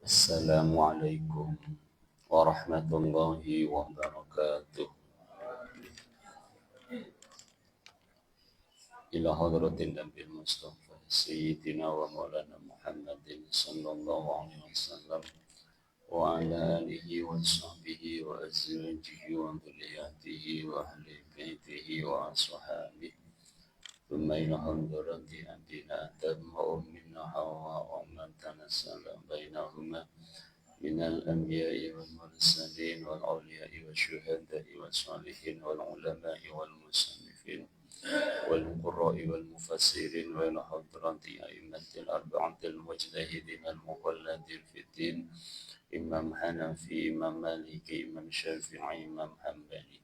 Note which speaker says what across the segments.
Speaker 1: Assalamualaikum warahmatullahi wabarakatuh. Ila hadratin Nabi Mustafa Sayyidina wa Maulana Muhammadin sallallahu alaihi wasallam wa ala alihi wa sahbihi wa azwajihi wa dhurriyyatihi wa ahli baitihi wa ashabihi. Thumma ila hadrati abina Adam wa ummina Hawa wa man tanassala bainahuma من الأنبياء والمرسلين والأولياء والشهداء والصالحين والعلماء والمصنفين والقراء والمفسرين وإلى حضرة أئمة الأربعة المجتهدين المقلدين في الدين إمام حنفي إمام مالكي إمام شافعي إمام حنبلي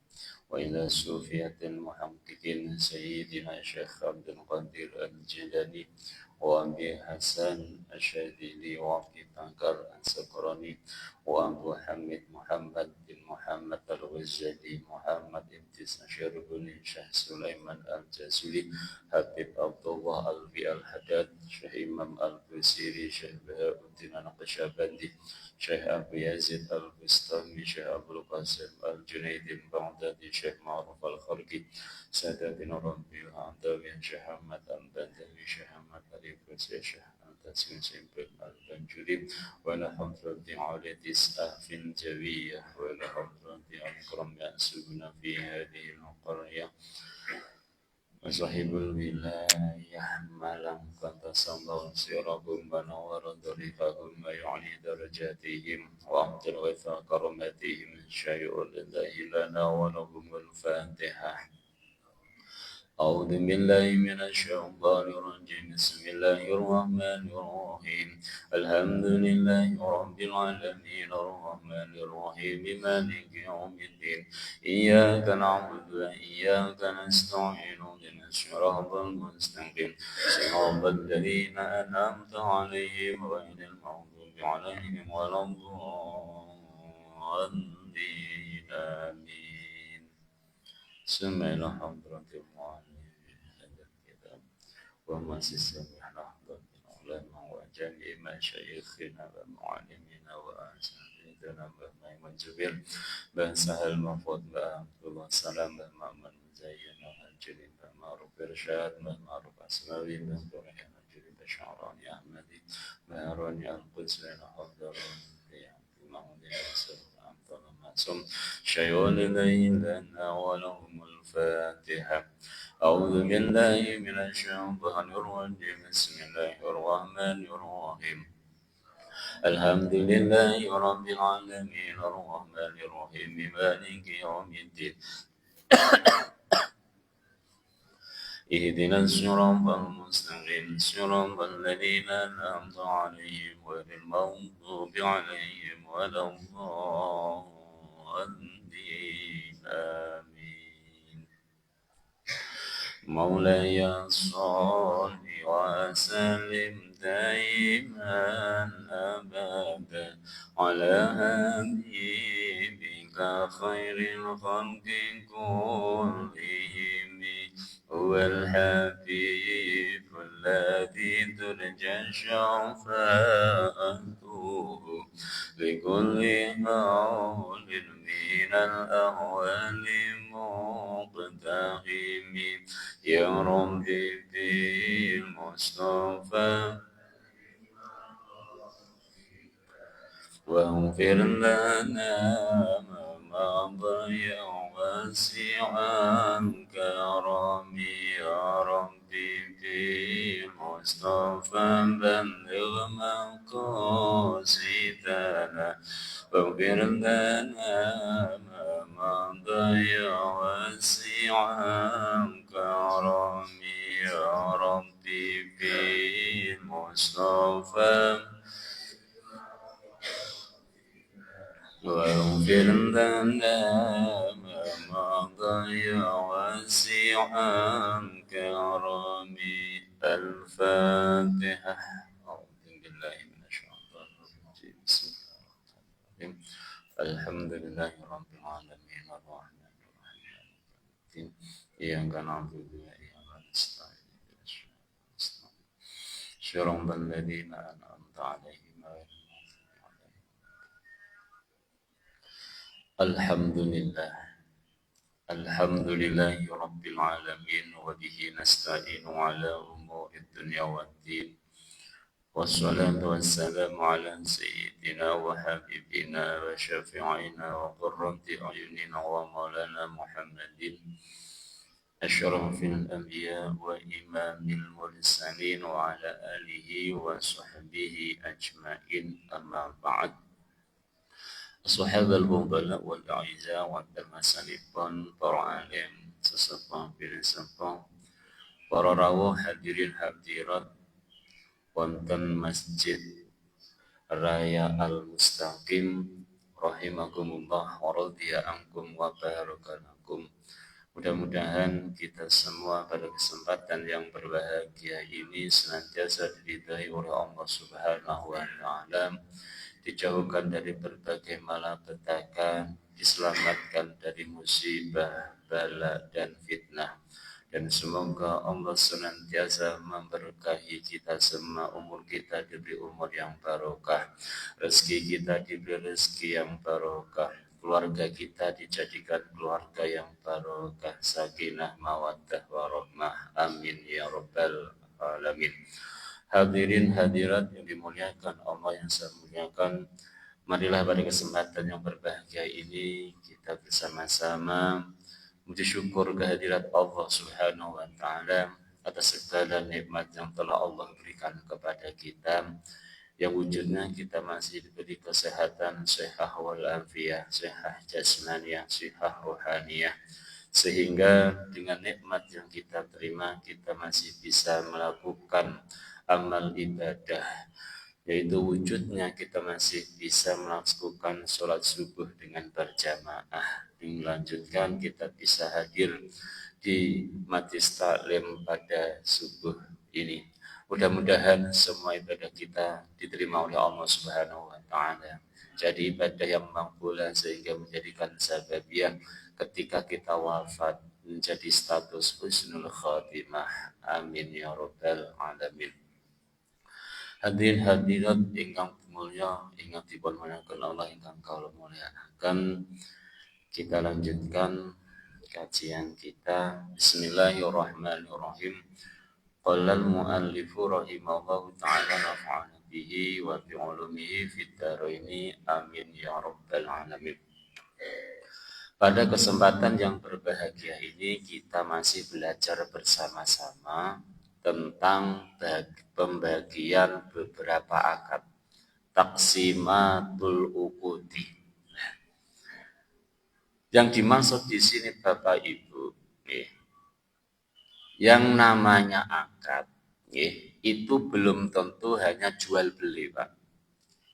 Speaker 1: وإلى صوفية المحققين سيدنا الشيخ عبد القادر الجيلاني وأبي حسن الشاذلي وأبي بكر السكراني وأبو حميد محمد بن محمد الغزالي محمد بن سشير بن شيخ سليمان الجازلي حبيب عبد الله البي الحداد شيخ إمام البصيري شيخ بهاء الدين النقشبندي شيخ أبو يزيد البستامي شيخ أبو القاسم الجنيدي البغدادي شيخ معروف الخرقي سادتنا ربي العدوي شيخ أحمد البدوي شيخ أحمد الإبرسي شيخ التسمين سيمبل البنجوري ولا حضرة على تسعة في الجوية ولا حضرة أكرم يأسون في هذه القرية وصاحب الولاية ملم قد تصدر سيرهم ونور طريقهم ويعلي درجاتهم وأمطر وفاق كرماتهم شيء لله لنا ولهم الفاتحة. أعوذ بالله من الشيطان الرجيم بسم الله الرحمن الرحيم الحمد لله رب العالمين الرحمن الرحيم مالك يوم الدين إياك نعبد وإياك نستعين اهدنا الصراط المستقيم صراط الذين أنعمت عليهم غير المغضوب عليهم ولا الضالين آمين. سمعنا حضرة المعلم هذا الكتاب ومؤسس لحضرة العلماء وجميع مشايخنا ومعلمينا وأساتذتنا بما الجبير بن سهل المفوض عبد الله السلام بن محمد مزين الجليل بن معروف إرشاد بن معروف أسماوي بن برهان الجليل بشعراني أحمدي بهراني القدس بن حضر في محمد الرسول معصوم شيء لنا ولهم الفاتحة. أعوذ بالله من الشيطان الرجيم بسم الله الرحمن الرحيم الحمد لله رب العالمين الرحمن الرحيم مالك يوم الدين اهدنا الصراط المستقيم صراط الذين أنعمت عليهم غير المغضوب عليهم ولا الضالين آمين. مولاي صل وسلم دائما أبدا على حبيبك خير الخلق كلهم هو الحبيب الذي ترجى شفاعته لكل هول من الأهوال مقتحم يا ربي بالمصطفى واغفر لنا ما مضى واسع كرمي يا ربي بالمصطفى بلغ مقاصدنا واغفر لنا ما مضى واسع كرمي يا ربي بالمصطفى واغفر لنا ما مضى واسع كرمي الفاتحة. أعوذ بالله من الشيطان الرجيم بسم الله الرحمن الرحيم الحمد لله رب العالمين الرحمن الرحيم إياك نعبد وإياك نستعين صراط الذين أنعمت عليهم غير المغضوب Alhamdulillah. Alhamdulillahi Rabbil Alamin. Wa bihi nasta'inu ala umuri dunya waddin. Wassalatu wassalamu ala sayyidina wa habibina wa syafi'ina wa qurrati ayunina wa maulana Muhammadin asyrafil anbiya wa imamil mursalin wa ala alihi wa sahbihi ajma'in, amma ba'd. Sahabat al-fudala wal a'izza wa termasalipun para alim sesepah pilih sepah, para rawuh hadirin hadirat wonten Masjid Raya Al-Mustaqim rahimakumullah wa radhiya ankum wa barakalakum. Mudah-mudahan kita semua pada kesempatan yang berbahagia ini senantiasa diridhai oleh Allah Subhanahu wa taala, dijauhkan dari berbagai malapetaka, diselamatkan dari musibah, bala dan fitnah. Dan semoga Allah senantiasa memberkahi kita semua, umur kita diberi umur yang barokah, rezeki kita diberi rezeki yang barokah, keluarga kita dijadikan keluarga yang barokah, sakinah, mawaddah, warahmah. Amin ya rabbal alamin. Hadirin hadirat yang dimuliakan Allah yang saya muliakan, marilah pada kesempatan yang berbahagia ini kita bersama-sama memuji syukur kehadirat Allah Subhanahu wa taala atas segala nikmat yang telah Allah berikan kepada kita, yang wujudnya kita masih diberi kesehatan, sehat walafiat, sehat jasmaniah, sehat rohaniyah, sehingga dengan nikmat yang kita terima kita masih bisa melakukan amal ibadah, yaitu wujudnya kita masih bisa melakukan sholat subuh dengan berjamaah. Dilanjutkan kita bisa hadir di majlis taklim pada subuh ini. Mudah-mudahan semua ibadah kita diterima oleh Allah Subhanahu wa taala. Jadi ibadah yang makbulah sehingga menjadikan sababiyah ketika kita wafat menjadi status husnul khatimah. Amin ya rabbal alamin. Hadirin hadirat ingkang mulia, ingkang dipun muliakan Allah ingkang kawula muliakan. Kita lanjutkan kajian kita. Bismillahirrahmanirrahim. Qala al-muallifu rahimahullahu ta'ala nafa'ana bihi wa bi ulumihi fid dharaini. Amin ya rabbal alamin. Pada kesempatan yang berbahagia ini kita masih belajar bersama-sama tentang pembagian beberapa akad, taksimatul uqudi. Yang dimaksud di sini Bapak Ibu, yang namanya akad, itu belum tentu hanya jual beli, Pak.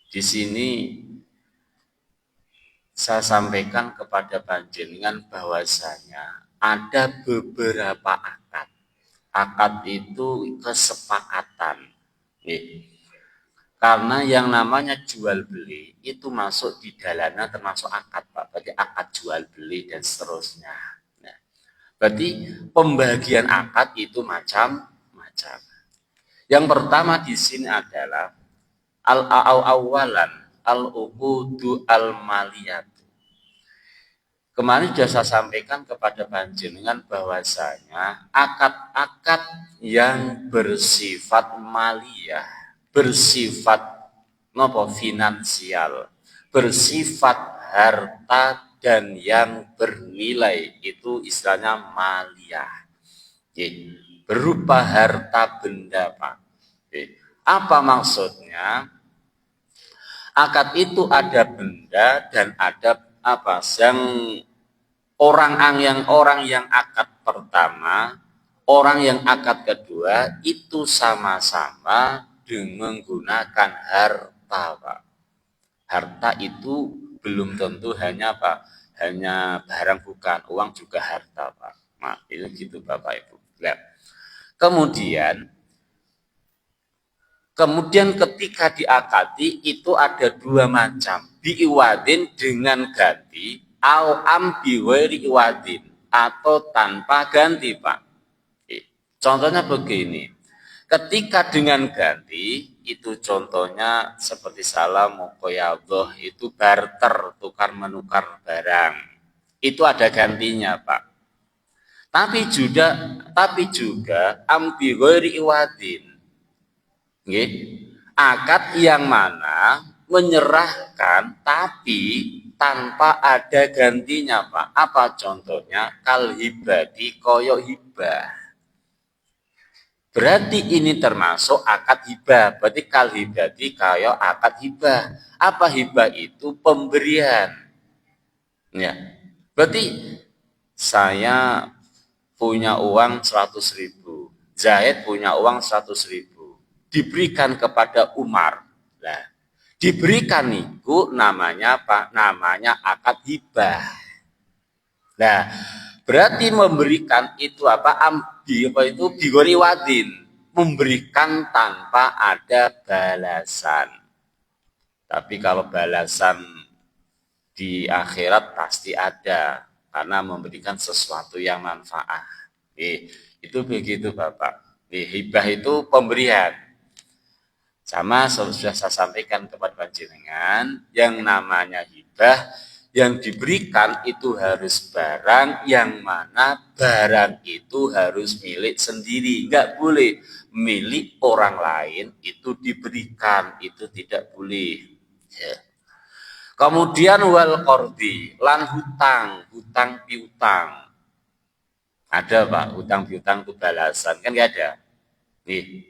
Speaker 1: Di sini saya sampaikan kepada panjenengan bahwasanya ada beberapa akad. Akad itu kesepakatan. Karena yang namanya jual beli itu masuk di dalamnya termasuk akad, Pak. Berarti akad jual beli dan seterusnya. Nah, berarti pembagian akad itu macam-macam. Yang pertama di sini adalah awalan al-uqudu al-maliyat. Kemarin sudah saya sampaikan kepada panjenengan bahwasanya akad-akad yang bersifat maliyah, bersifat finansial, bersifat harta dan yang bernilai, itu istilahnya maliyah. Berupa harta benda, Pak. Apa maksudnya? Akad itu ada benda dan ada apa? Yang orang yang akad pertama, orang yang akad kedua itu sama-sama dengan menggunakan harta, Pak. Harta itu belum tentu hanya apa? Hanya barang, bukan, uang juga harta, Pak. Nah, itu gitu Bapak Ibu. Nah, kemudian ketika diakadi itu ada dua macam, biiwadin dengan ganti, au ambiwari iwadin atau tanpa ganti, Pak. Contohnya begini, ketika dengan ganti itu contohnya seperti salam muqayadah, itu barter, tukar menukar barang. Itu ada gantinya, Pak. Tapi juga ambi ghairi iwadin. Nggih. Akad yang mana menyerahkan tapi tanpa ada gantinya, Pak. Apa contohnya? Kal hibati koyo hibah. Berarti ini termasuk akad hibah. Berarti kal hibati koyo akad hibah. Apa hibah itu? Pemberian. Ya. Berarti saya punya uang 100.000. Zaid punya uang 100.000. Diberikan kepada Umar. Nah, diberikan itu namanya apa? Namanya akad hibah. Nah, berarti memberikan itu apa? Itu bigori wadin. Memberikan tanpa ada balasan. Tapi kalau balasan di akhirat pasti ada. Karena memberikan sesuatu yang manfaat. Itu begitu Bapak. Hibah itu pemberian. Sama sudah saya sampaikan kepada panjenengan, yang namanya hibah yang diberikan itu harus barang yang mana barang itu harus milik sendiri. Enggak boleh milik orang lain itu diberikan, itu tidak boleh. Ya. Kemudian wal qardi, lan hutang piutang. Ada Pak, hutang piutang itu balasan, kan enggak ada. Nih,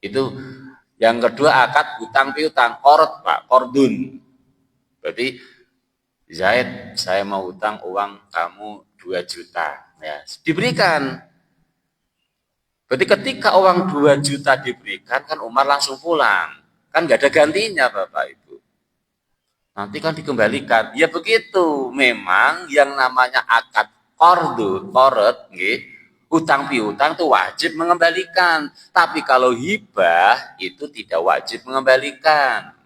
Speaker 1: itu yang kedua akad hutang piutang, qard Pak, qardun. Berarti Zaid, saya mau hutang uang kamu 2 juta. Ya, diberikan. Berarti ketika uang 2 juta diberikan, kan Umar langsung pulang. Kan enggak ada gantinya Bapak Ibu. Nanti kan dikembalikan. Ya begitu. Memang yang namanya akad qard, nggih, hutang piutang itu wajib mengembalikan. Tapi kalau hibah itu tidak wajib mengembalikan.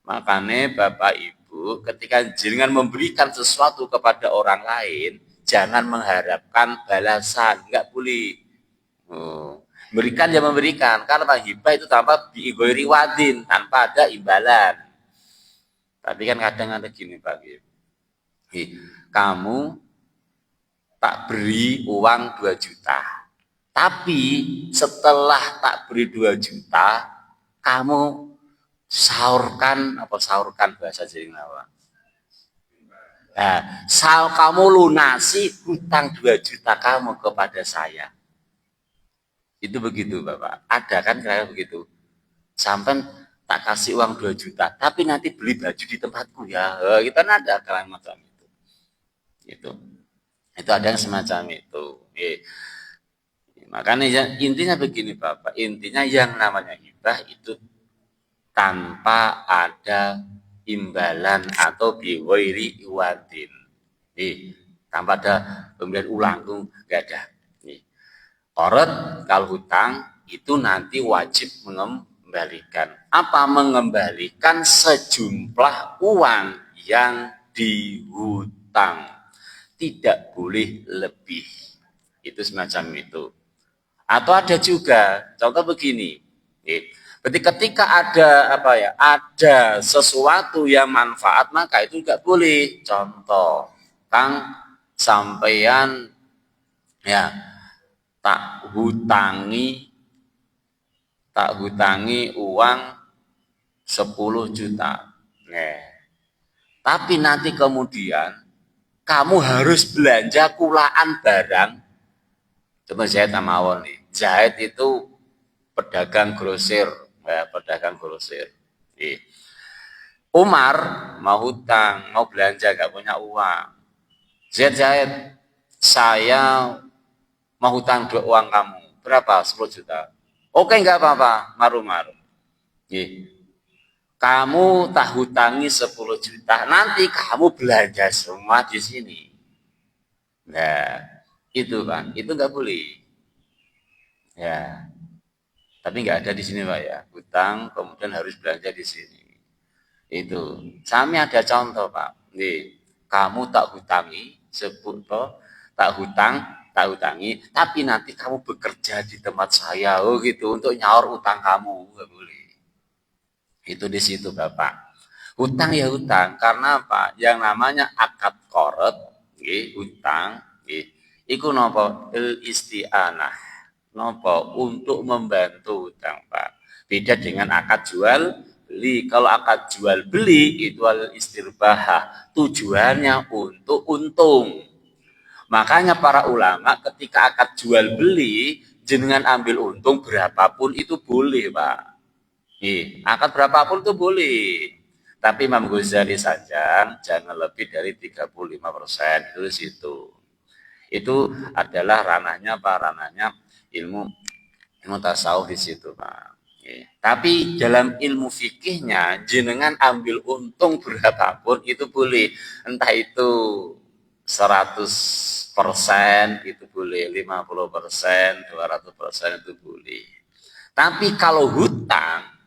Speaker 1: Makanya Bapak Ibu ketika jenengan memberikan sesuatu kepada orang lain, jangan mengharapkan balasan, enggak boleh. Berikan ya memberikan, karena hibah itu tanpa bi'ighairi wadin, tanpa ada imbalan. Tapi kan kadang ada gini Pak, kamu tak beri uang 2 juta. Tapi setelah tak beri 2 juta, kamu sahurkan bahasa Jawa. Nah, kamu lunasi hutang 2 juta kamu kepada saya. Itu begitu Bapak. Ada kan kayak begitu. Sampai tak kasih uang 2 juta, tapi nanti beli baju di tempatku ya. Kita ada kalian macam itu. Itu ada yang semacam itu. Makanya intinya begini Bapak, intinya yang namanya hibah itu tanpa ada imbalan atau biwairi iwadin. Tanpa ada pemberian ulang tuh enggak ada. Qard kalau hutang itu nanti wajib mengembalikan. Apa mengembalikan sejumlah uang yang dihutang. Tidak boleh lebih. Itu semacam itu. Atau ada juga, contoh begini. Berarti ketika ada sesuatu yang manfaat, maka itu enggak boleh. Contoh, Kang sampeyan ya tak hutangi uang 10 juta. Tapi nanti kemudian kamu harus belanja kulaan barang. Coba Zaid mawon nih. Zaid itu pedagang grosir, Umar mau hutang, mau belanja, gak punya uang. Zaid, saya mau hutang uang kamu. Berapa? 10 juta. Oke, enggak apa-apa, maru-maru. Kamu tak hutangi 10 juta, nanti kamu belanja semua di sini. Nah, itu kan, itu enggak boleh. Ya, tapi enggak ada di sini Pak ya. Hutang kemudian harus belanja di sini. Itu. Kami ada contoh Pak. Kamu tak hutangi, tak hutangi, tapi nanti kamu bekerja di tempat saya, gitu, untuk nyaur utang kamu, nggak boleh. Itu di situ Bapak. Hutang ya hutang, karena apa? Yang namanya akad qarad, nggih, hutang, nggih. Iku napa? Isti'anah. Napa? Untuk membantu hutang, Pak. Beda dengan akad jual beli. Kalau akad jual beli itu al istirbahah, tujuannya untuk untung. Makanya para ulama ketika akad jual beli jenengan ambil untung berapapun itu boleh, Pak. Akad berapapun itu boleh. Tapi Imam Ghazali saja jangan lebih dari 35% itu di situ. Itu adalah ranahnya Pak, ranahnya ilmu ilmu tasawuf di situ Pak. Tapi dalam ilmu fikihnya jenengan ambil untung berapapun itu boleh. Entah itu 100% itu boleh, 50%, 200% itu boleh. Tapi kalau hutang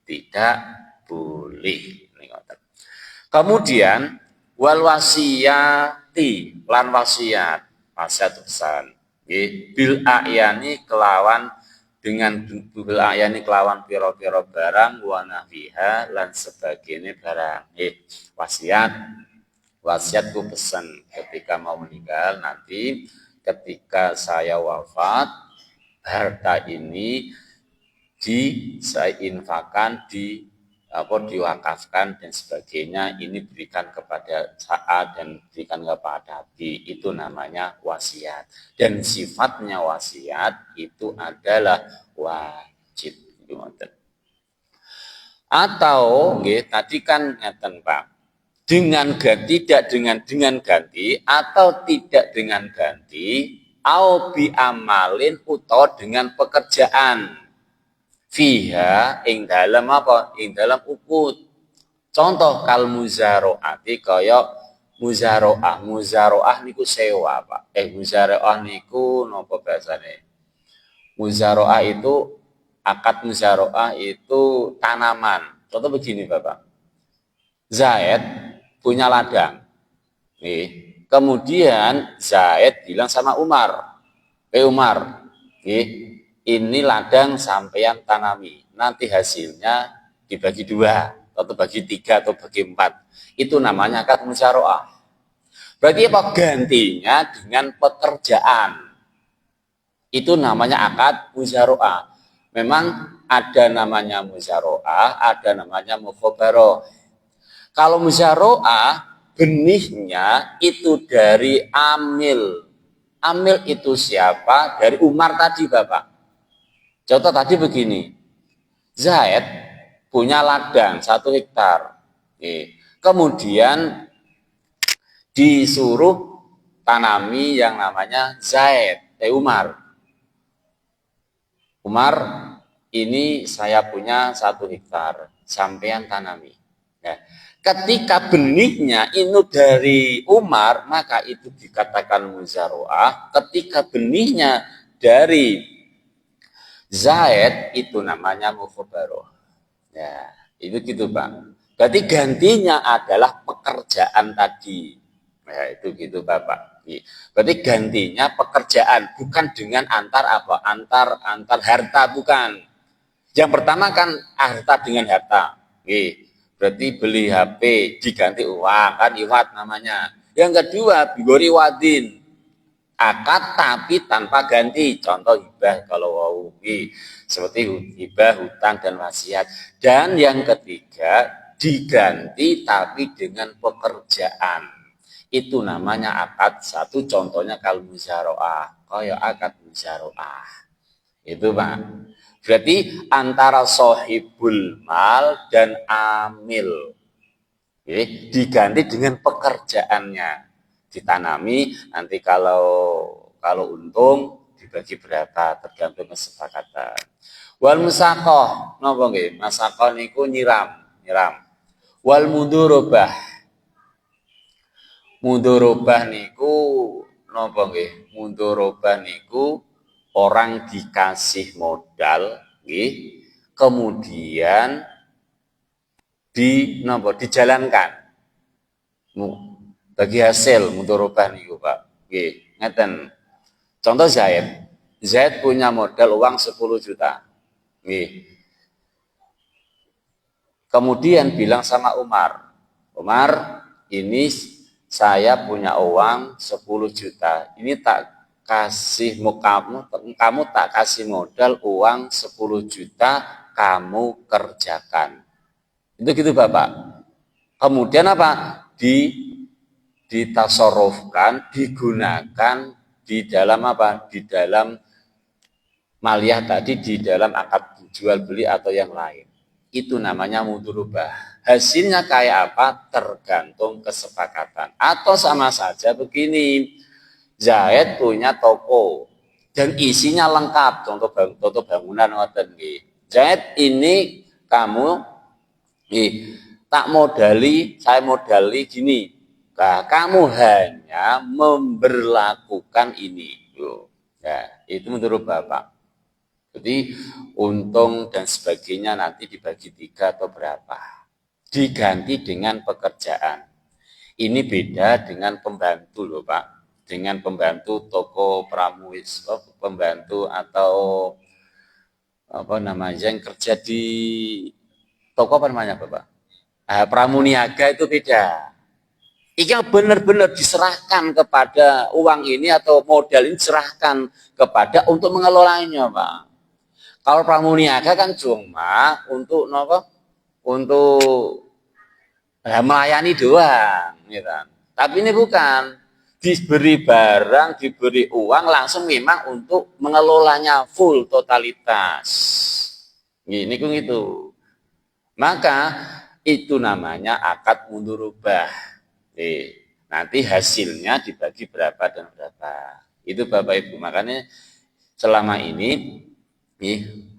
Speaker 1: tidak boleh. Kemudian wal wasiyati lan wasiat, wasiat pesan. Bil ayani kelawan dengan bil ayani kelawan piro-piro barang wa nahwiha lan sebagainya barang. Wasiat wasiatku pesan ketika mau meninggal nanti ketika saya wafat harta ini saya infakkan diwakafkan dan sebagainya, ini berikan kepada A dan berikan kepada B, itu namanya wasiat. Dan sifatnya wasiat itu adalah wajib. Atau tadi kan ngeten Pak, tidak dengan ganti atau tidak dengan ganti, au bi amalin utawa dengan pekerjaan. Fiha ing dalam apa? Ing dalam ukut. Contoh kal muzaroati kaya muzaroah. Muzaroah niku sewa, Pak. Muzaroah niku napa bahasane? Muzaroah itu akad muzaroah itu tanaman. Contoh begini, Bapak. Zaid punya ladang. Kemudian Zaid bilang sama Umar, Umar, ini ladang sampean tanami. Nanti hasilnya dibagi 2, atau bagi 3, atau bagi 4. Itu namanya akad musyaroah. Berarti apa? Gantinya dengan pekerjaan. Itu namanya akad musyaroah. Memang ada namanya musyaroah, ada namanya mukhabaroh. Kalau musyaroah, benihnya itu dari amil. Amil itu siapa? Dari Umar tadi, Bapak. Contoh tadi begini, Zaid punya ladang 1 hektar. Kemudian disuruh tanami yang namanya Zaid, Umar. Umar, ini saya punya 1 hektar, sampean tanami. Nah, ketika benihnya itu dari Umar, maka itu dikatakan muzaroah. Ketika benihnya dari Zaid itu namanya mukhabaroh. Ya, itu gitu Pak. Berarti gantinya adalah pekerjaan tadi. Ya, itu gitu Bapak. Berarti gantinya pekerjaan, bukan dengan antar apa? Antar harta, bukan. Yang pertama kan harta dengan harta. Berarti beli HP diganti uang, kan iwat namanya. Yang kedua, bigori wadin, akad tapi tanpa ganti. Contoh hibah kalau wau, seperti hibah, hutang dan wasiat. Dan yang ketiga diganti tapi dengan pekerjaan. Itu namanya akad. Satu contohnya kalau musyaroah, kaya akad musyaroah. Itu Pak. Berarti antara sohibul mal dan amil, diganti dengan pekerjaannya. Ditanami, nanti kalau untung dibagi berapa tergantung kesepakatan. Wal musakoh, napa nggih? Masakoh niku nyiram. Wal mudurobah. Mudurobah niku napa nggih? Mudurobah niku orang dikasih modal, nggih. Kemudian dijalankan. Bagi hasil mudharabah niku Pak. Nggih, ngeten. Contoh Zaid. Zaid punya modal uang 10 juta. Nggih. Kemudian bilang sama Umar, Umar, ini saya punya uang 10 juta. Ini tak kasih kamu tak kasih modal uang 10 juta, kamu kerjakan. Itu gitu Bapak. Kemudian apa? Ditasarufkan, digunakan di dalam apa? Di dalam maliyah tadi, di dalam akad jual beli atau yang lain. Itu namanya mudhurubah. Hasilnya kayak apa? Tergantung kesepakatan. Atau sama saja begini, Zaid punya toko dan isinya lengkap, contoh bangunan ngoten nggih. Zaid, ini kamu tak modali, saya modali gini. Nah, kamu hanya memberlakukan ini. Nah, itu menurut Bapak. Jadi untung dan sebagainya nanti dibagi 3 atau berapa. Diganti dengan pekerjaan. Ini beda dengan pembantu loh Pak. Dengan pembantu toko pramuis, pembantu atau apa namanya yang kerja di toko apa namanya Bapak? Pramuniaga itu beda. Ini benar-benar diserahkan kepada uang ini atau modal ini diserahkan kepada untuk mengelolanya Pak. Kalau pramuniaga kan cuma untuk apa? Untuk melayani doang, gitu. Tapi ini bukan, diberi barang, diberi uang langsung memang untuk mengelolanya full totalitas. Ini kung itu. Maka itu namanya akad mudhurubah. Nanti hasilnya dibagi berapa dan berapa. Itu Bapak Ibu. Makanya selama ini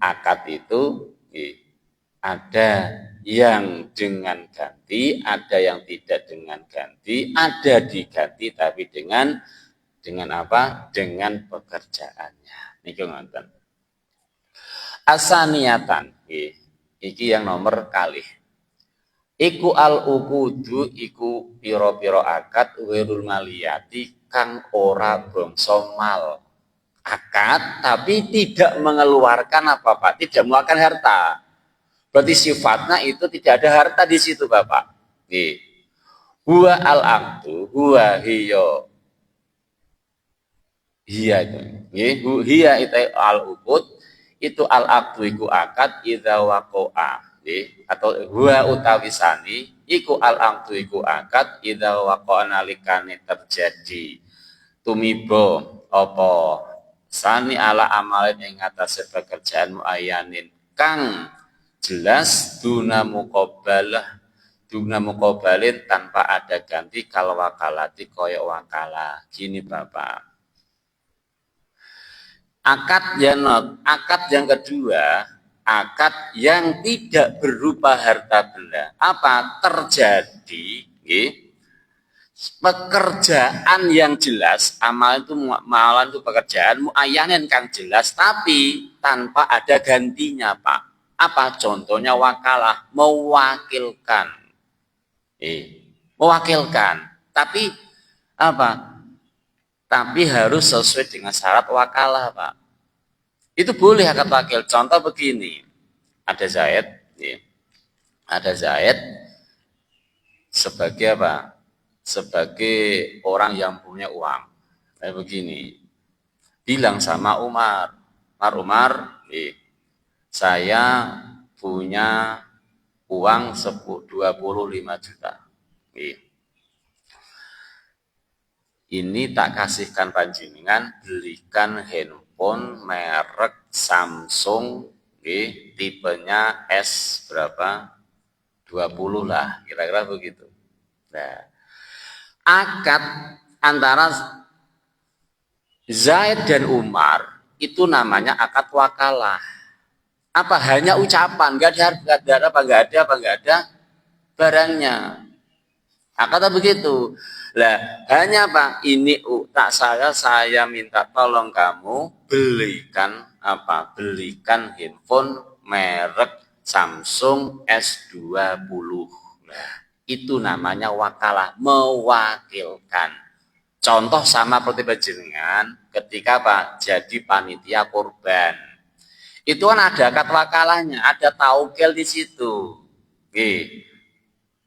Speaker 1: akad itu ada yang dengan ganti, ada yang tidak dengan ganti, ada diganti tapi dengan apa? Dengan pekerjaannya. Niki ngoten. Asaniatan, iki yang nomor kalih. Iku al-uqudu iku piro-piro akad wirul maliyati kang ora bangsa mal. Akad tapi tidak mengeluarkan apa-apa, tidak mengeluarkan harta. Berarti sifatnya itu tidak ada harta di situ Bapak. Nih. Huwa al-aqdu, huwa hiya. Hiya itu. Hiya itu al-uqud, itu al-aqdu iku akad idza waqa'a. Atau huwa utawisani iku al-aqdu iku akad idza waqa'a nalikane terjadi tumiba apa sani ala amalin ing atase pekerjaan muayyanin kang jelas duna muqabalin tanpa ada ganti kalau wakalati koyok wakala. Gini Bapak, akad yang kedua, akad yang tidak berupa harta benda. Apa? Terjadi pekerjaan yang jelas, amalan itu pekerjaan muayyanin kang jelas, tapi tanpa ada gantinya Pak. Apa contohnya? Wakalah, mewakilkan. Mewakilkan. Tapi apa? Tapi harus sesuai dengan syarat wakalah Pak. Itu boleh akad wakil. Contoh begini, ada Zaid, ada Zaid sebagai apa? Sebagai orang yang punya uang. Kayak begini, bilang sama Umar, Umar, saya punya uang 25 juta. Ini tak kasihkan panjenengan, belikan handphone merek Samsung, tipenya S berapa? 20 lah, kira-kira begitu. Nah, akad antara Zaid dan Umar itu namanya akad wakalah. Apa? Hanya ucapan, nggak ada barangnya. Akad begitu. Lah, hanya apa? Ini tak saya minta tolong kamu belikan apa? Belikan handphone merek Samsung S20. Nah, itu namanya wakalah, mewakilkan. Contoh sama seperti panjenengan ketika Pak jadi panitia kurban. Itu kan ada akad wakalahnya, ada taukil di situ.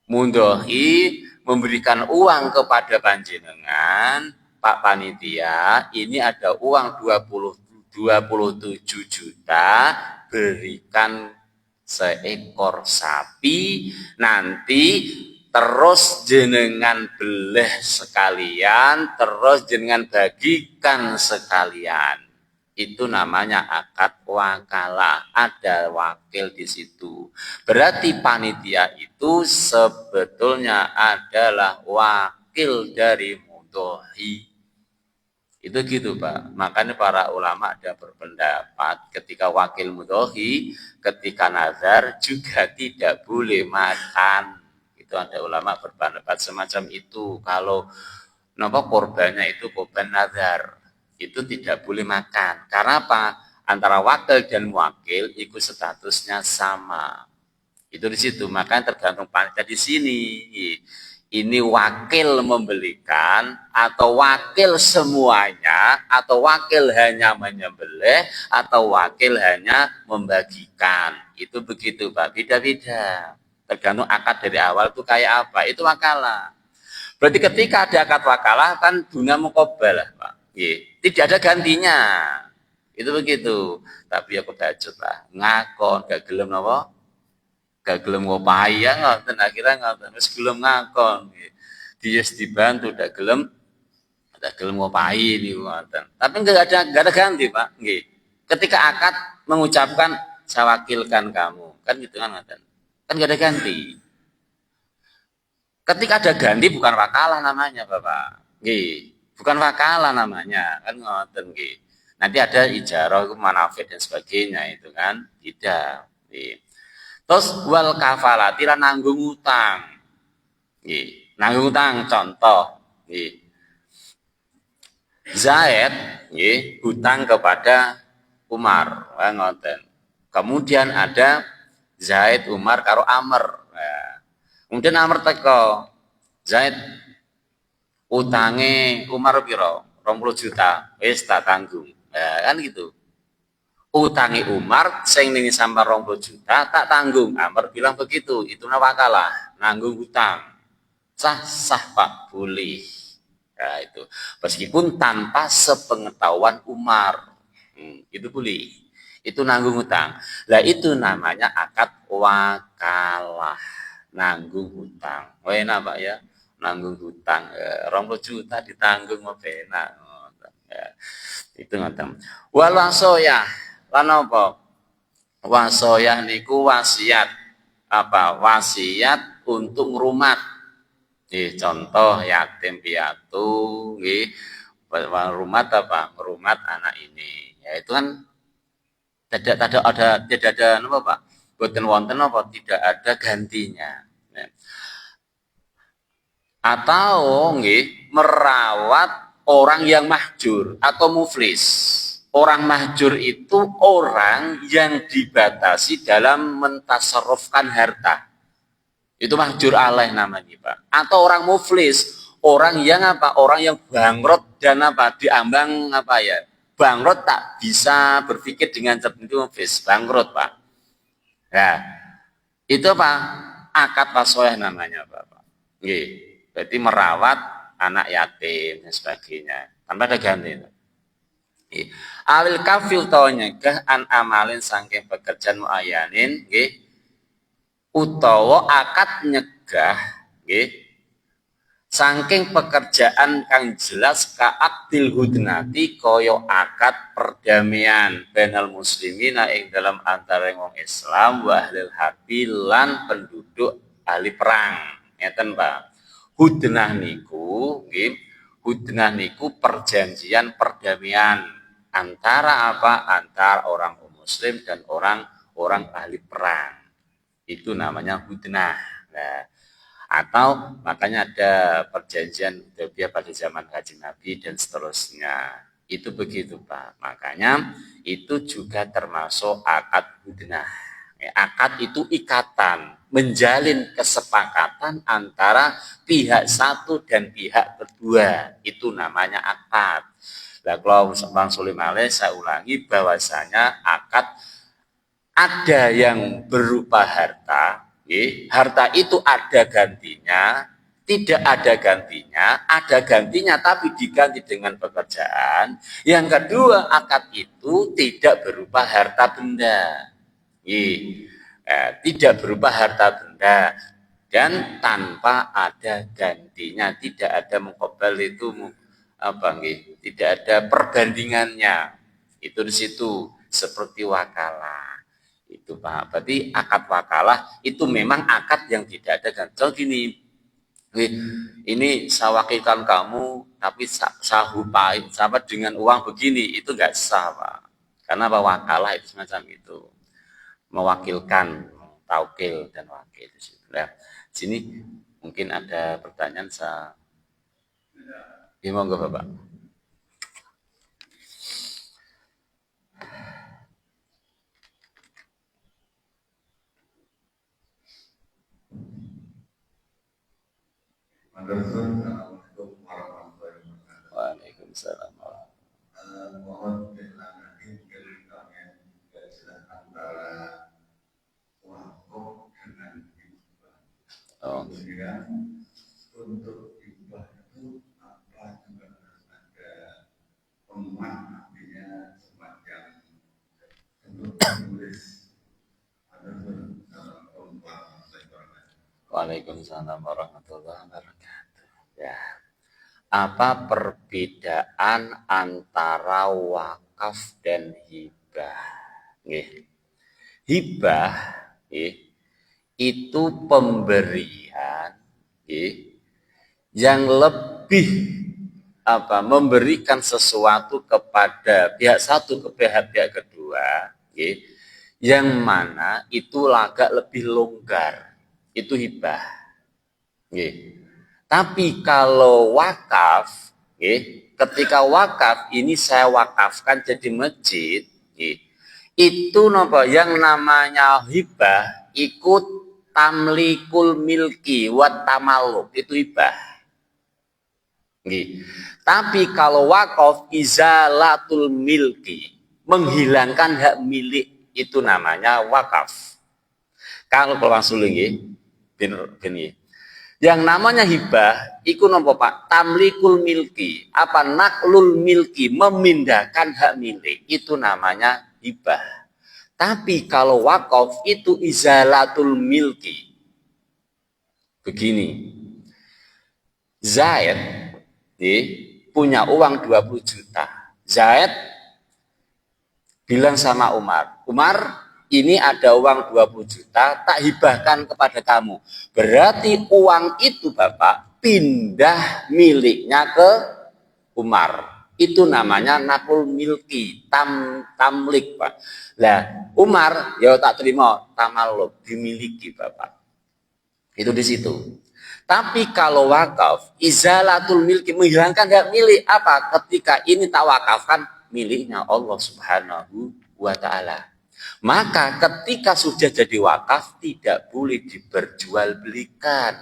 Speaker 1: Mundhohi memberikan uang kepada panjenengan, Pak Panitia, ini ada uang 27 juta, berikan seekor sapi, nanti terus jenengan beleh sekalian, terus jenengan bagikan sekalian. Itu namanya akad wakalah, ada wakil di situ. Berarti panitia itu sebetulnya adalah wakil dari mudhohi. Itu gitu Pak. Makanya para ulama ada berpendapat ketika wakil mudhohi, ketika nazar juga tidak boleh makan. Itu ada ulama berpendapat semacam itu. Kalau korbannya itu korban nazar, itu tidak boleh makan. Karena apa? Antara wakil dan wakil itu statusnya sama. Itu di situ. Makanya tergantung panitia di sini. Ini wakil membelikan atau wakil semuanya atau wakil hanya menyembelih atau wakil hanya membagikan. Itu begitu Pak. Beda-beda. Tergantung akad dari awal itu kayak apa. Itu wakalah. Berarti ketika ada akad wakalah kan dunia muqabbalah Pak. Tidak ada gantinya. Itu begitu. Tapi aku kebacut lah. Ngakon gak gelem napa? Gak gelem ngopahi ya ngoten, akhirnya ngoten wis gelem ngakon. Dia dibantu gak gelem ngopahi niku ngoten. Tapi enggak ada ganti, Pak. Nggih. Ketika akad mengucapkan saya wakilkan kamu, kan gitu kan ngoten. Kan enggak ada ganti. Ketika ada ganti bukan wakalah namanya, Bapak. Nggih. Bukan wakalah namanya, kan ngoten nggih. Nanti ada ijarah, manafid dan sebagainya itu kan. Tidak. Nggih. Terus wal kafalati lan nanggung utang. Nggih, nanggung utang contoh nggih. Zaid nggih hutang kepada Umar, ngoten. Kemudian ada Zaid Umar karo Amr. Nah, kemudian Amr teko. Zaid utange Umar piro? 20 juta. Wis tak tanggung. Nah, kan gitu. Utangi Umar sing ning sampai 20 juta tak tanggung. Amr bilang begitu, itu wakalah, nanggung hutang. Sah Pak, boleh. Nah, itu meskipun tanpa sepengetahuan Umar. Itu boleh. Itu nanggung hutang. Lah itu namanya akad wakalah, nanggung hutang. Enak Pak ya, nanggung hutang. 20 juta ditanggung enak. Ya, itu ngoten. Wal wasoyah lan apa? Wasoyah niku wasiat. Apa? Wasiat untuk ngrumat. Contoh yatim piatu nggih. Ngrumat apa? Ngrumat anak ini. Ya itu kan tidak ada apa Pak? Boten wonten apa? Tidak ada gantinya. Ya. Atau nggih merawat orang yang mahjur atau muflis. Orang mahjur itu orang yang dibatasi dalam mentasarrufkan harta. Itu mahjur alaih namanya Pak. Atau orang muflis, orang yang apa? Orang yang bangkrut dan apa? Diambang apa ya? Bangkrut tak bisa berpikir dengan cermat, muflis, bangkrut Pak. Nah, itu apa? Akad wasoyah namanya Bapak. Nggih. Berarti merawat anak yatim dan sebagainya. Tanpa ada ganti. Awil kafil tau nyegah an amalin saking pekerjaan muayyanin nggih utawa akad nyegah nggih saking pekerjaan kang jelas ka akdil hudnati kaya akad perdamaian bainal muslimina ing dalam antara wong Islam wa ahlil harbi lan penduduk ahli perang. Ngeten Pak. Hudnah niku nggih, hudnah niku perjanjian perdamaian antara apa? Antara orang muslim dan orang ahli perang. Itu namanya hudnah. Nah, atau makanya ada perjanjian Hudaybiyah pada zaman Kanjeng Nabi dan seterusnya. Itu begitu Pak. Makanya itu juga termasuk akad hudnah. Akad itu ikatan, menjalin kesepakatan antara pihak satu dan pihak kedua. Itu namanya akad. Nah, kalau Bang Sulim saya ulangi bahwasanya akad ada yang berupa harta, harta itu ada gantinya, tidak ada gantinya, ada gantinya tapi diganti dengan pekerjaan. Yang kedua, akad itu tidak berupa harta benda. Tidak berupa harta benda dan tanpa ada gantinya, tidak ada mukabal itu tidak ada perbandingannya. Itu di situ seperti wakalah. Itu Pak. Berarti akad wakalah itu memang akad yang tidak ada ganti. So gini, ini saya wakilkan kamu tapi saya hupai sama dengan uang begini, itu enggak sah Pak. Karena apa, wakalah itu semacam itu. Mewakilkan, taukil dan wakil. Nah, sini mungkin ada pertanyaan saya. Ya, monggo Bapak. Waalaikumsalam.
Speaker 2: Mohon dilanjutkan kami kajian antara wakaf dengan hibah. Kemudian untuk hibah itu apa juga harus ada penguat, artinya semacam untuk menulis ada penguat.
Speaker 1: Waalaikumsalam warahmatullahi wabarakatuh. Ya. Apa perbedaan antara wakaf dan hibah? Hibah itu pemberian yang lebih memberikan sesuatu kepada pihak satu ke pihak kedua, yang mana itu agak lebih longgar, itu hibah. Tapi kalau wakaf, ketika wakaf ini saya wakafkan jadi masjid, itu yang namanya hibah ikut tamlikul milki wat tamaluk, itu hibah. Tapi kalau wakaf izalatul milki, menghilangkan hak milik, itu namanya wakaf. Kalau langsung lagi, yang namanya hibah iku nopo Pak? Tamlikul milki, naklul milki, memindahkan hak milik, itu namanya hibah. Tapi kalau wakaf itu izalatul milki. Begini, Zaid punya uang 20 juta. Zaid bilang sama Umar, ini ada uang 20 juta, tak hibahkan kepada kamu. Berarti uang itu Bapak pindah miliknya ke Umar. Itu namanya nakul milki, tamlik Pak. Lah, Umar ya tak terima, tamaluk, dimiliki Bapak. Itu di situ. Tapi kalau wakaf, izalatul milki, menghilangkan hak milik, apa? Ketika ini tak wakafkan, miliknya Allah Subhanahu wa ta'ala. Maka ketika sudah jadi wakaf, tidak boleh diperjualbelikan.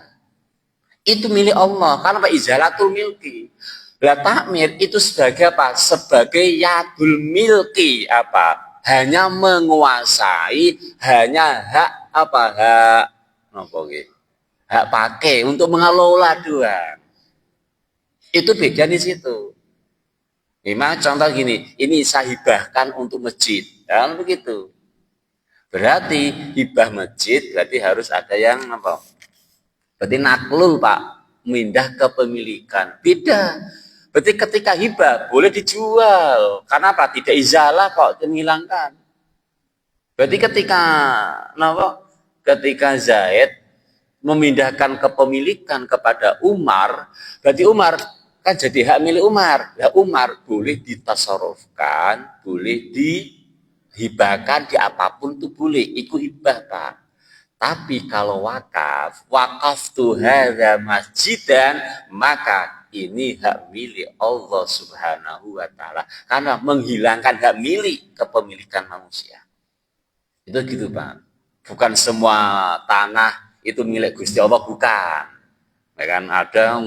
Speaker 1: Itu milik Allah. Karena Pak izalatul milki. Lah takmir itu sebagai apa? Sebagai yadul milki, apa? Hanya menguasai, hanya hak hak pakai untuk mengelola doang. Itu beda di situ. Memang contoh gini, ini saya hibahkan untuk masjid, kan begitu. Berarti hibah masjid berarti harus ada yang apa? Berarti naklul Pak, pindah kepemilikan. Beda. Berarti ketika hibah boleh dijual. Karena apa? Tidak izalah kok menghilangkan. Berarti ketika Zaid memindahkan kepemilikan kepada Umar, berarti Umar kan jadi hak milik Umar. Nah, Umar boleh ditasarufkan, boleh dihibahkan di apapun itu boleh. Itu hibah Pak. Tapi kalau wakaf tuh hadza masjidan, maka ini hak milik Allah Subhanahu wa ta'ala. Karena menghilangkan hak milik kepemilikan manusia. Itu gitu Pak. Bukan semua tanah itu milik Gusti Allah, bukan. Ya kan ada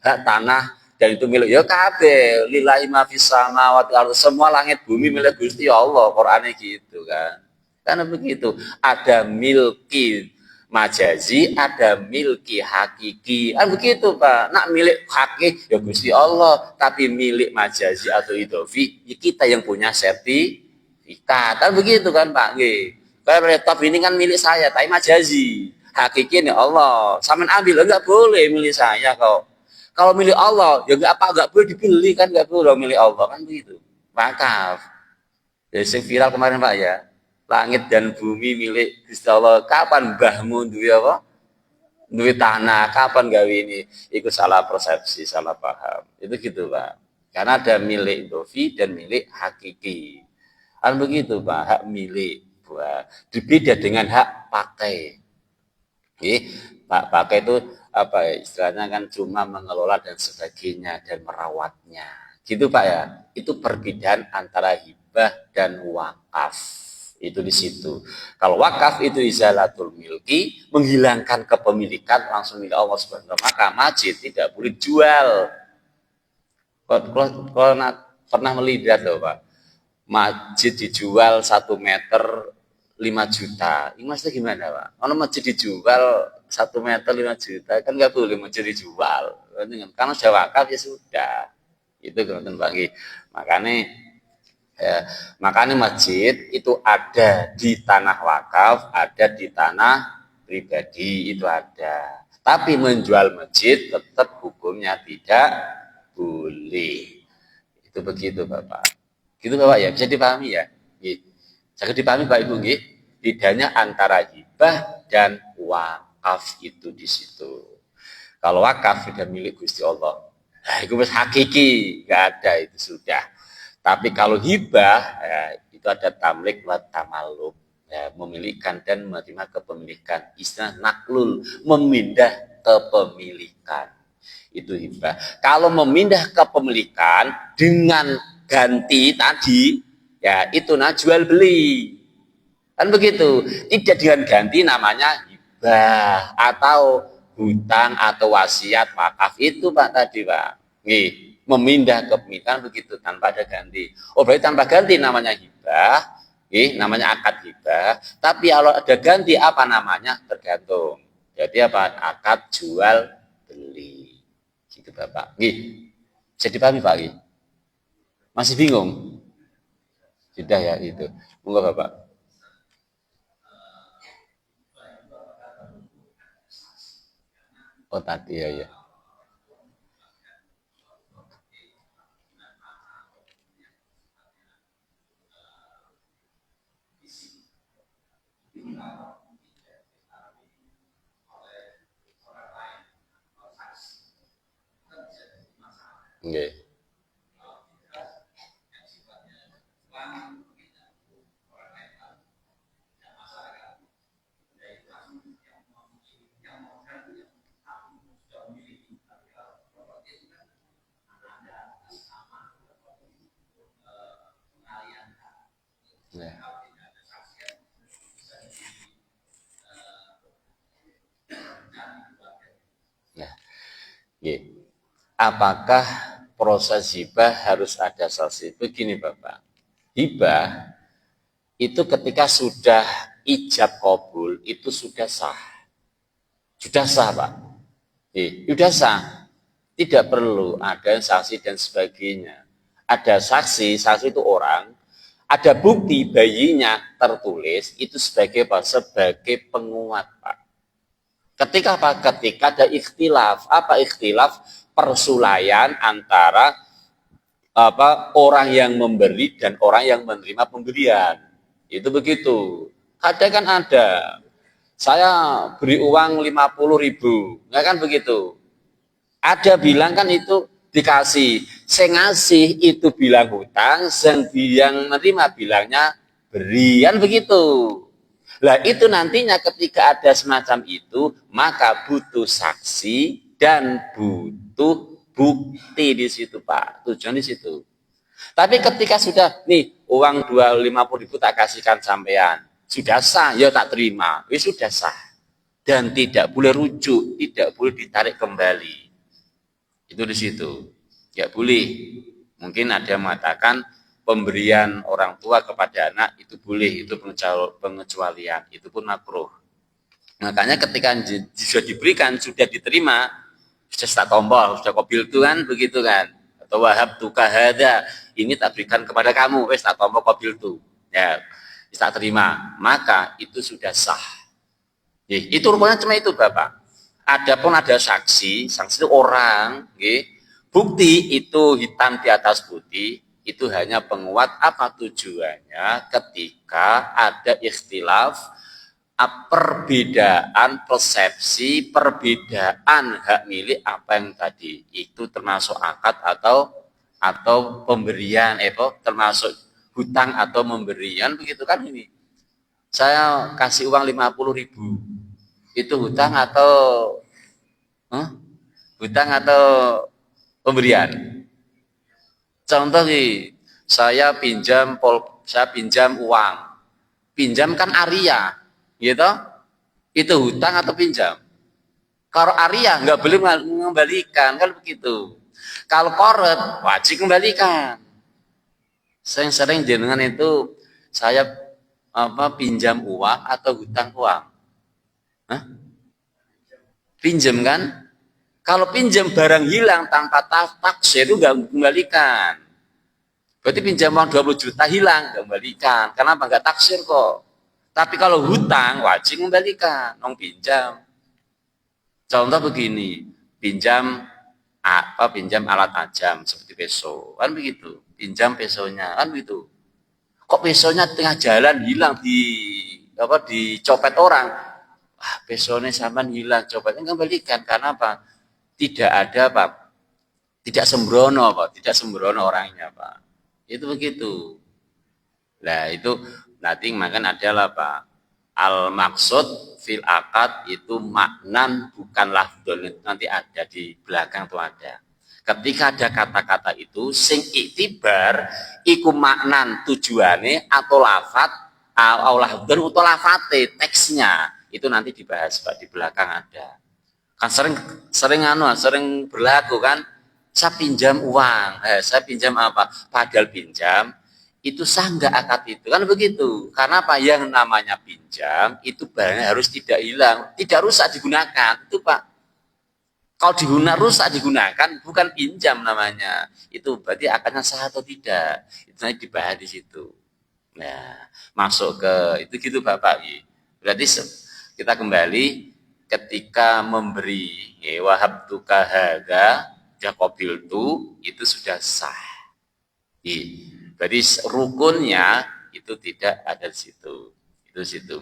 Speaker 1: hak tanah dan itu milik ya kabeh, lillahi ma fis samawati wal ardh, semua langit bumi milik Gusti Allah, Qur'ane gitu kan. Karena begitu, ada milki majazi, ada milki hakiki. Kan begitu, Pak. Nak milik hakiki ya Gusti Allah, tapi milik majazi atau idofi ya kita yang punya sertifikat. Kan begitu kan, Pak? Nggih. Kayak laptop ini kan milik saya, tapi majazi. Hakiki ini Allah. Sampean ambil enggak boleh milik saya kok. Kalau milik Allah ya enggak boleh dibeli kan, enggak boleh milik Allah kan begitu. Wakaf. Ya sing viral kemarin, Pak ya. Langit dan bumi milik Gusti Allah. Kapan mbahmu duwe apa? Duwe tanah, kapan gawe ini? Itu salah persepsi, salah paham. Itu gitu, Pak. Karena ada milik dofi dan milik hakiki. Kan begitu, Pak. Hak milik. Berbeda dengan hak pakai. Pak pakai itu apa ya? Istilahnya kan cuma mengelola dan sebagainya dan merawatnya. Gitu, Pak ya. Itu perbedaan antara hibah dan wakaf. Itu di situ. Kalau wakaf itu izalatul milki, menghilangkan kepemilikan langsung milik Allah Subhanahu wa taala. Maka masjid tidak boleh jual. Kalau pernah melihat loh, Pak. Masjid dijual 1 meter 5 juta. Ini maksudnya gimana, Pak? Kalau masjid dijual 1 meter 5 juta, kan nggak boleh masjid dijual. Karena sudah wakaf ya sudah. Itu kan Pak. Makanya masjid itu ada di tanah wakaf, ada di tanah pribadi, itu ada. Tapi menjual masjid tetap hukumnya tidak boleh. Itu begitu, Bapak. Gitu, Bapak ya, bisa dipahami ya? Bisa dipahami, Pak Ibu, nggih? Bedanya antara hibah dan wakaf itu di situ. Kalau wakaf sudah milik Gusti Allah. Nah, itu hakiki, nggak ada, itu sudah. Tapi kalau hibah ya, itu ada tamlik wa tamalluk, ya, memilihkan dan menerima kepemilikan. Istilah naklul, memindah kepemilikan. Itu hibah. Kalau memindah kepemilikan dengan ganti tadi, ya itu jual beli. Kan begitu. Tidak dengan ganti namanya hibah atau hutang atau wasiat wakaf itu, Pak, tadi, Pak. Nih, memindah kepemilikan begitu tanpa ada ganti. Oh, berarti tanpa ganti namanya hibah, namanya akad hibah. Tapi kalau ada ganti apa namanya? Tergantung. Jadi apa? Akad jual beli. Gitu, Bapak. Bisa dipahami, Pak? Masih bingung? Sudah ya itu. Monggo, Bapak. Oh, tadi ya. Nggih. Apakah proses hibah harus ada saksi? Begini, Bapak. Hibah itu ketika sudah ijab kabul itu sudah sah. Sudah sah, Pak. Sudah sah. Tidak perlu ada saksi dan sebagainya. Ada saksi itu orang, ada bukti bayinya tertulis itu sebagai apa? Sebagai penguat, Pak. Ketika apa? Ketika ada ikhtilaf. Apa ikhtilaf? Persulaian antara orang yang memberi dan orang yang menerima pemberian. Itu begitu. Kadang kan ada. Saya beri uang 50.000. Nggak kan begitu. Ada bilang kan itu dikasih. Saya ngasih itu bilang hutang, yang menerima bilangnya berian begitu. Lah itu nantinya ketika ada semacam itu, maka butuh saksi dan butuh bukti di situ, Pak. Tujuan di situ. Tapi ketika sudah nih uang 250.000 tak kasihkan sampean, sudah sah, ya tak terima, sudah sah dan tidak boleh rujuk, tidak boleh ditarik kembali. Itu di situ, ya boleh. Mungkin ada yang mengatakan pemberian orang tua kepada anak itu boleh, itu pengecualian, itu pun makruh. Makanya ketika sudah diberikan, sudah diterima, sudah tak tombol, sudah kobil itu kan, begitu kan. Atau wahab tukah hada, ini tak berikan kepada kamu, wes tak tombol kobil itu. Ya, tak terima. Maka itu sudah sah. Itu rupanya cuma itu Bapak. Adapun ada saksi, saksi itu orang, bukti itu hitam di atas putih, itu hanya penguat apa tujuannya ketika ada ikhtilaf, perbedaan persepsi, perbedaan hak milik apa yang tadi itu termasuk akad atau pemberian, termasuk hutang atau pemberian begitu kan ini. Saya kasih uang 50.000, itu hutang atau hutang atau pemberian? Contoh nih, saya pinjam uang, pinjam kan Arya, gitu, itu hutang atau pinjam? Kalau Arya nggak boleh mengembalikan kan begitu. Kalau koret wajib kembalikan. Sering-sering jenengan itu saya pinjam uang atau hutang uang? Hah? Pinjam kan? Kalau pinjam barang hilang tanpa taksir itu nggak kembalikan. Berarti pinjam uang 20 juta hilang, nggak kembalikan. Kenapa? Nggak taksir kok. Tapi kalau hutang wajib kembalikan, pinjam. Contoh begini, pinjam pinjam alat tajam seperti peso, kan begitu. Pinjam pesonya, kan begitu. Kok pesonya tengah jalan hilang dicopet orang? Pesonya sampan hilang, copetnya kembalikan. Karena apa? Tidak ada Pak, tidak sembrono Pak, tidak sembrono orangnya Pak. Itu begitu. Nah itu nanti makan adalah Pak, al maksud fil akad itu maknan bukan lafdon, nanti ada di belakang tuh ada. Ketika ada kata-kata itu sing iktibar iku maknan tujuane atau lafat atau lafdon atau lafate teksnya itu nanti dibahas Pak, di belakang ada. Kan sering berlaku kan, saya pinjam uang, saya pinjam apa, padahal pinjam itu sah nggak akad itu kan begitu. Karena apa, yang namanya pinjam itu barangnya harus tidak hilang, tidak rusak digunakan itu Pak. Kalau rusak digunakan bukan pinjam namanya, itu berarti akadnya sah atau tidak, itu nanti dibahas di situ. Nah masuk ke itu gitu Bapak. Berarti kita kembali ketika memberi wahab tukah harga jakobil itu sudah sah. Berarti rukunnya itu tidak ada di situ. Itu situ.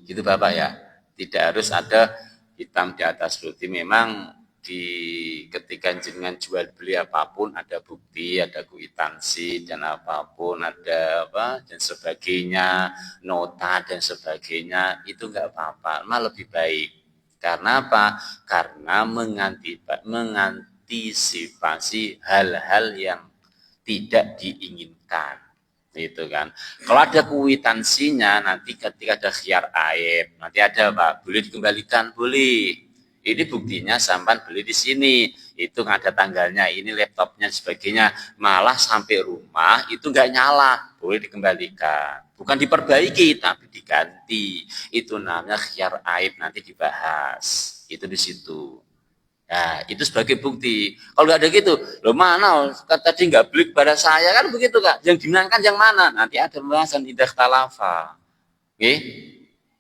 Speaker 1: Gitu Bapak ya. Tidak harus ada hitam di atas putih. Memang di ketika jenengan jual beli apapun ada bukti, ada kwitansi dan apapun, ada apa dan sebagainya, nota dan sebagainya, itu enggak apa-apa, malah lebih baik. Karena apa? Karena mengantisipasi hal-hal yang tidak diinginkan. Itu kan. Kalau ada kwitansinya nanti ketika ada khiar aib, nanti ada Pak, boleh dikembalikan, boleh. Ini buktinya sampan beli di sini, itu nggak ada tanggalnya, ini laptopnya sebagainya, malah sampai rumah itu nggak nyala, boleh dikembalikan. Bukan diperbaiki tapi diganti. Itu namanya khiar aib, nanti dibahas. Itu di situ. Nah, itu sebagai bukti. Kalau nggak ada gitu, lo mana tadi nggak beli kepada saya kan begitu Kak. Yang dimenangkan yang mana? Nanti ada pembahasan idah talafa. Oke?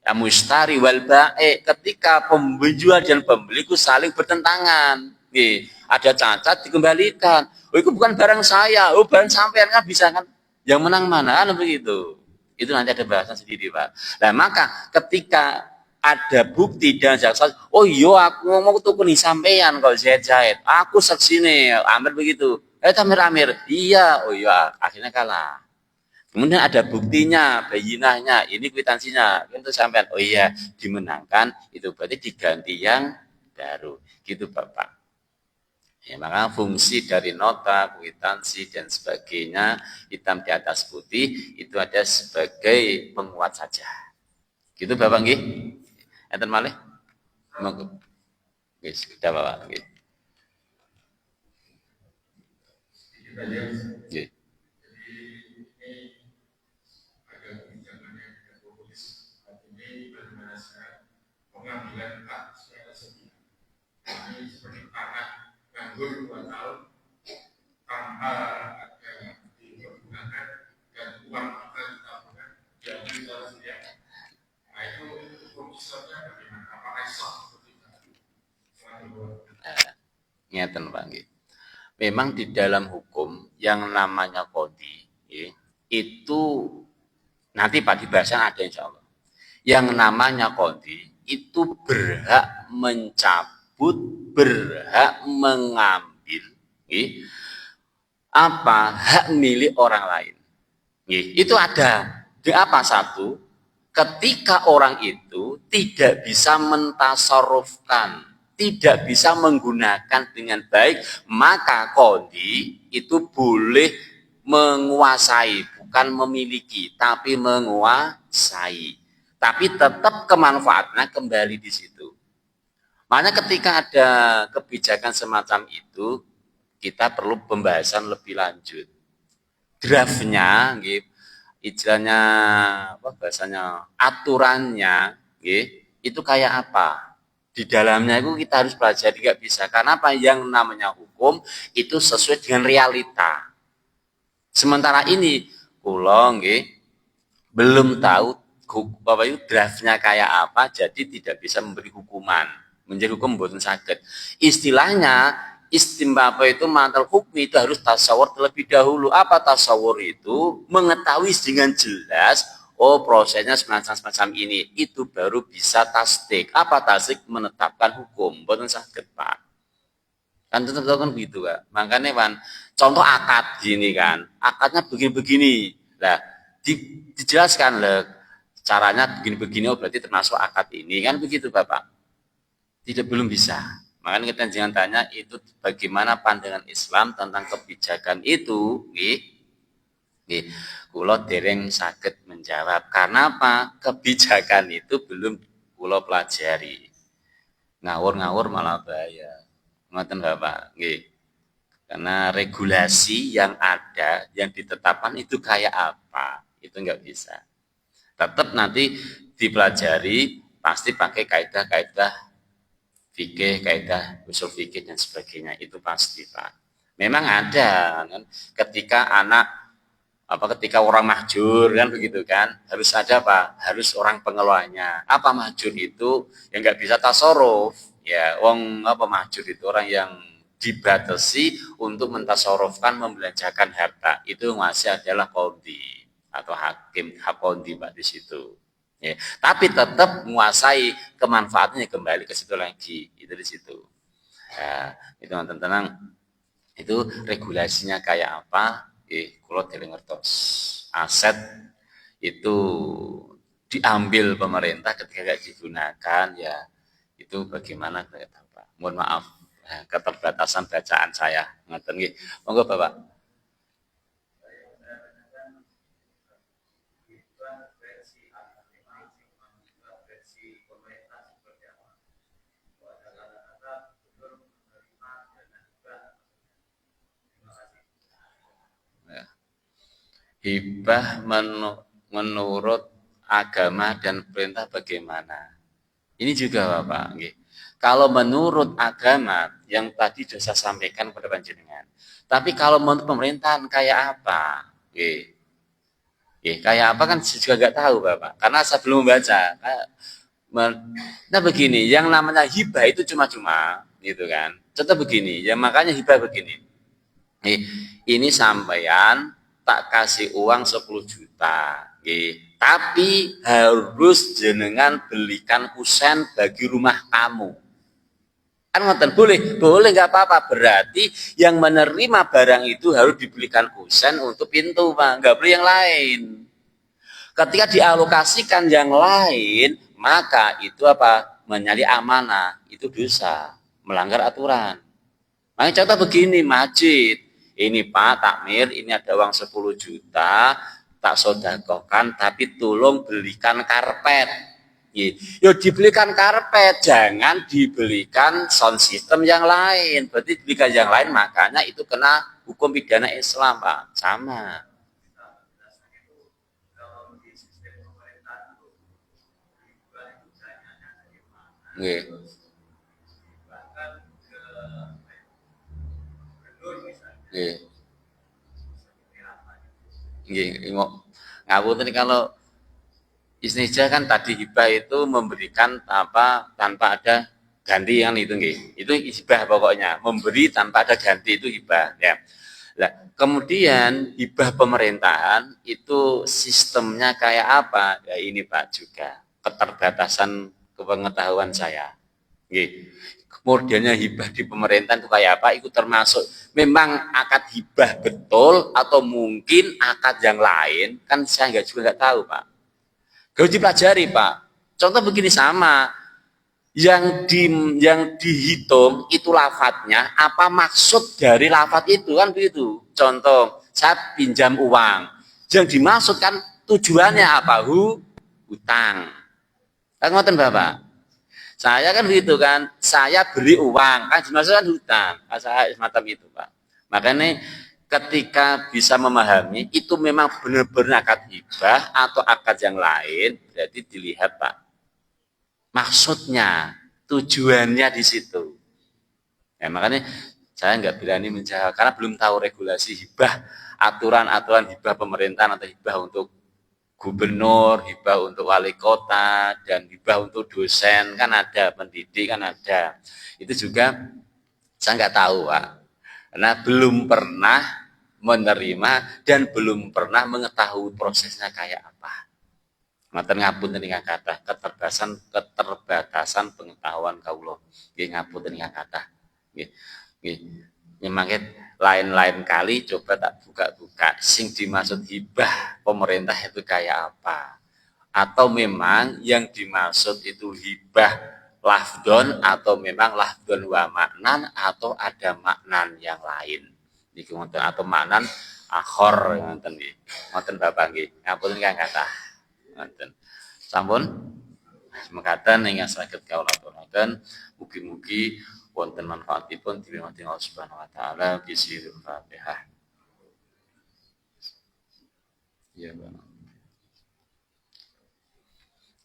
Speaker 1: Ya mustari wal bae, ketika penjual dan pembeli itu saling bertentangan. Oke? Ada cacat dikembalikan. Oh, itu bukan barang saya. Oh, barang sampean kan bisa kan? Yang menang mana? Kan begitu. Itu nanti ada bahasan sendiri, Pak. Nah, maka ketika ada bukti dan jaksa, oh iya aku mau tuku nih sampean kalau jahit, aku saksi nih, Amir begitu, Amir, iya, oh iya, akhirnya kalah. Kemudian ada buktinya, bayinahnya, ini kwitansinya, itu sampean, oh iya, dimenangkan, itu berarti diganti yang baru, gitu Bapak. Ya, maka fungsi dari nota, kwitansi dan sebagainya hitam di atas putih itu ada sebagai penguat saja. Gitu Bapak nggih? Enten malih? Monggo. Nggih, sudah Bapak nggih. Nggih.
Speaker 2: pengambilan hak secara sepihak. Ini seperti tanah nganggur 2 tahun tanpa ada dipergunakan dan uang akan ditabungkan diambil secara sepihak. Nah itu hukumnya bagaimana? Apakah sah seperti itu?
Speaker 1: Ngeten Pak nggih. Memang di dalam hukum yang namanya qadhi itu nanti Pak dibahasan ada insya Allah. Yang namanya qadhi itu berhak mencabut, berhak mengambil hak milik orang lain. Itu ada. Di apa satu? Ketika orang itu tidak bisa mentasarrufkan, tidak bisa menggunakan dengan baik, maka qadhi itu boleh menguasai, bukan memiliki, tapi menguasai. Tapi tetap kemanfaatannya kembali di situ. Makanya ketika ada kebijakan semacam itu, kita perlu pembahasan lebih lanjut. Draftnya, istilahnya bahasanya aturannya, itu kayak apa? Di dalamnya itu kita harus pelajari, nggak bisa. Karena apa? Yang namanya hukum itu sesuai dengan realita. Sementara ini, kula belum tahu Bapak itu draftnya kayak apa, jadi tidak bisa memberi hukuman. Menjadi hukum mboten saged. Istilahnya istimbawa itu mantal hukmi itu harus tasawur terlebih dahulu. Apa tasawur itu? Mengetahui dengan jelas, oh prosesnya semacam ini. Itu baru bisa tasdik. Apa tasdik? Menetapkan hukum. Mboten saged, Pak. Kan tetap kan begitu, Pak. Makanya kan contoh akad gini kan. Akadnya begini-begini. Lah, dijelaskan lah caranya begini-begini, oh berarti termasuk akad ini. Kan begitu, Bapak. Tidak, belum bisa. Makanya kita jangan tanya itu bagaimana pandangan Islam tentang kebijakan itu. Kula dereng saged menjawab. Karena apa? Kebijakan itu belum kula pelajari. Ngawur-ngawur malah bahaya. Ngoten Bapak. Karena regulasi yang ada, yang ditetapkan itu kayak apa? Itu nggak bisa. Tetap nanti dipelajari, pasti pakai kaidah-kaidah fikih, kaidah usul fikih dan sebagainya, itu pasti Pak. Memang ada kan, ketika ketika orang mahjur kan begitu kan, harus ada Pak, harus orang pengelolanya. Apa mahjur itu? Yang nggak bisa tasarruf, ya mahjur itu orang yang dibatasi untuk mentasarrufkan, membelanjakan harta, itu masih adalah qadhi atau hakim, hak qadhi Pak di situ. Ya, tapi tetap menguasai kemanfaatannya kembali ke situ lagi, itu di situ. Ya, itu tenang. Itu regulasinya kayak apa? Kalau ngertos. Aset itu diambil pemerintah ketika tidak digunakan, ya itu bagaimana saya tahu Pak. Mohon maaf keterbatasan bacaan saya. Ngoten nggih. Monggo Bapak. Hibah menurut agama dan perintah bagaimana? Ini juga Bapak. Kalau menurut agama yang tadi sudah saya sampaikan kepada panjenengan. Tapi kalau menurut pemerintahan kayak apa? Kayak apa kan saya juga nggak tahu Bapak. Karena saya belum membaca. Nah begini, yang namanya hibah itu cuma-cuma, gitu kan. Contoh begini, ya makanya hibah begini. Ini sampeyan tak kasih uang 10 juta. Tapi harus jenengan belikan kusen bagi rumah kamu. Kan ngoten, boleh nggak apa-apa. Berarti yang menerima barang itu harus dibelikan kusen untuk pintu, Pak. Nggak boleh yang lain. Ketika dialokasikan yang lain, maka itu menyalahi amanah, itu dosa, melanggar aturan. Makanya contoh begini, masjid. Ini Pak Takmir, ini ada uang 10 juta, tak sodakokan, tapi tolong belikan karpet. Ya dibelikan karpet, jangan dibelikan sound system yang lain. Berarti dibelikan yang lain, makanya itu kena hukum pidana Islam Pak. Sama. Nggih. Nggih. Nggih, ngapunten kalau istinja kan tadi hibah itu memberikan apa tanpa ada ganti kan itu nggih. Itu hibah pokoknya, memberi tanpa ada ganti itu hibah ya. Nah, kemudian hibah pemerintahan itu sistemnya kayak apa? Ya ini Pak juga keterbatasan kepengetahuan saya. Nggih. Modelnya hibah di pemerintahan itu kayak apa? Itu termasuk memang akad hibah betul atau mungkin akad yang lain kan saya juga nggak tahu Pak. Harus dipelajari Pak. Contoh begini sama, yang di yang dihitung itu lafadznya apa maksud dari lafadz itu kan begitu. Contoh saya pinjam uang, yang dimaksud kan tujuannya apa? Hutang. Kan ngoten Bapak. Saya kan begitu kan, saya beri uang, kan dimaksud kan hutang. Saya semacam itu Pak. Makanya ketika bisa memahami itu memang benar-benar akad hibah atau akad yang lain, berarti dilihat Pak. Maksudnya, tujuannya di situ. Ya, makanya saya nggak berani menjawab karena belum tahu regulasi hibah, aturan-aturan hibah pemerintahan atau hibah untuk gubernur, hibah untuk wali kota, dan hibah untuk dosen kan ada, pendidik kan ada. Itu juga saya nggak tahu Pak, karena belum pernah menerima dan belum pernah mengetahui prosesnya kayak apa. Ngaten ngapunten ingkang kathah keterbatasan pengetahuan kawula. Nggih ngapunten ingkang kathah. Nggih. Nggih. Nyemangke lain-lain kali coba tak buka-buka sing dimaksud hibah pemerintah itu kayak apa. Atau memang yang dimaksud itu hibah lafdon atau memang lafdon wa maknan atau ada maknan yang lain. Niki ngoten atau maknan akhor ngoten nggih. Ngoten Bapak nggih. Ngapunten ingkang kathah. Ngoten. Sampun mekaten ingkang saged kawula aturaken mugi-mugi wonten manfaatipun dirahmati Allah Subhanahu wa taala bisirul Fatihah. Ya Bapak.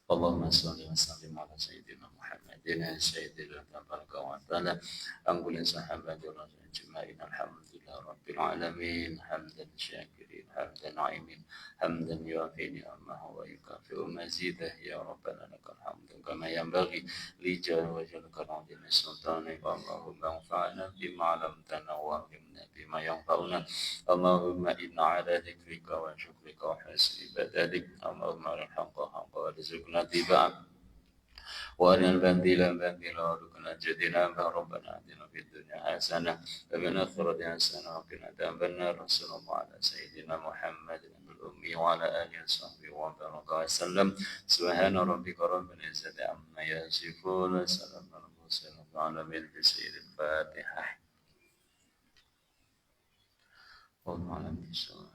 Speaker 1: Allahumma shalli wa sallim ala sayyidina Muhammadin sayyidil tabaraka wa ta'ala angkulin sahabati wa ajma'in alhamdulillah rabbil alamin hamdan syakirin hamdan na'imin hamdan yuafi ni'amahu wa yukafi'u mazidah ya rabbana lakal hamdu kama yanbaghi li jalwajalika al-'azim sultani Allahumma anfa'na bima 'allamtana wa 'allimna bima yanfa'una Allahumma inna 'ala dzikrika wa syukrika wa husni ibadatik Allahumma arhamka haqqa warzuqna اتباعا وأرنا الباطل باطلا وارزقنا اجتنابا ربنا آتنا في الدنيا حسنة وفي الآخرة حسنة وقنا عذاب النار صلى الله على سيدنا محمد الأمي وعلى آله وصحبه وبارك وسلم سبحان ربك رب العزة عما يصفون سلام على المرسلين العالمين بسير الفاتحة والله أعلم بالصواب.